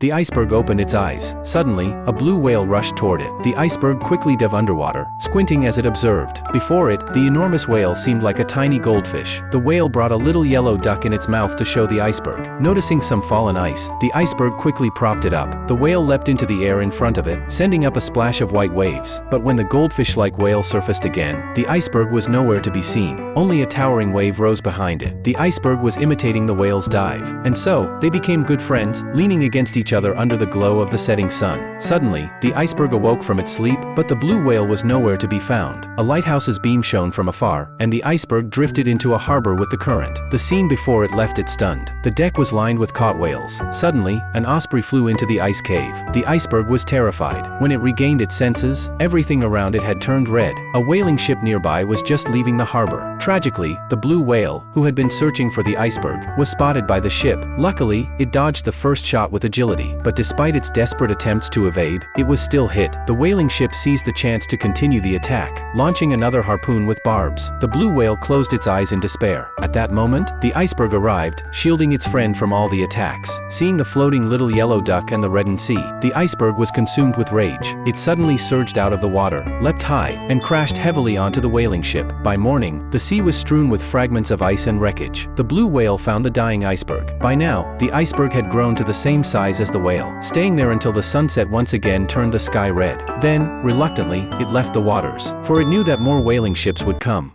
The iceberg opened its eyes. Suddenly, a blue whale rushed toward it. The iceberg quickly dove underwater, squinting as it observed. Before it, the enormous whale seemed like a tiny goldfish. The whale brought a little yellow duck in its mouth to show the iceberg. Noticing some fallen ice, the iceberg quickly propped it up. The whale leapt into the air in front of it, sending up a splash of white waves. But when the goldfish-like whale surfaced again, the iceberg was nowhere to be seen. Only a towering wave rose behind it. The iceberg was imitating the whale's dive. And so, they became good friends, leaning against each other under the glow of the setting sun. Suddenly, the iceberg awoke from its sleep, but the blue whale was nowhere to be found. A lighthouse's beam shone from afar, and the iceberg drifted into a harbor with the current. The scene before it left it stunned. The deck was lined with caught whales. Suddenly, an osprey flew into the ice cave. The iceberg was terrified. When it regained its senses, everything around it had turned red. A whaling ship nearby was just leaving the harbor. Tragically, the blue whale, who had been searching for the iceberg, was spotted by the ship. Luckily, it dodged the first shot with agility, but despite its desperate attempts to evade, it was still hit. The whaling ship seized the chance to continue the attack, launching another harpoon with barbs. The blue whale closed its eyes in despair. At that moment, the iceberg arrived, shielding its friend from all the attacks. Seeing the floating little yellow duck and the reddened sea, the iceberg was consumed with rage. It suddenly surged out of the water, leapt high, and crashed heavily onto the whaling ship. By morning, the sea was strewn with fragments of ice and wreckage. The blue whale found the dying iceberg. By now, the iceberg had grown to the same size as the whale, staying there until the sunset once again turned the sky red. Then, reluctantly, it left the waters, for it knew that more whaling ships would come.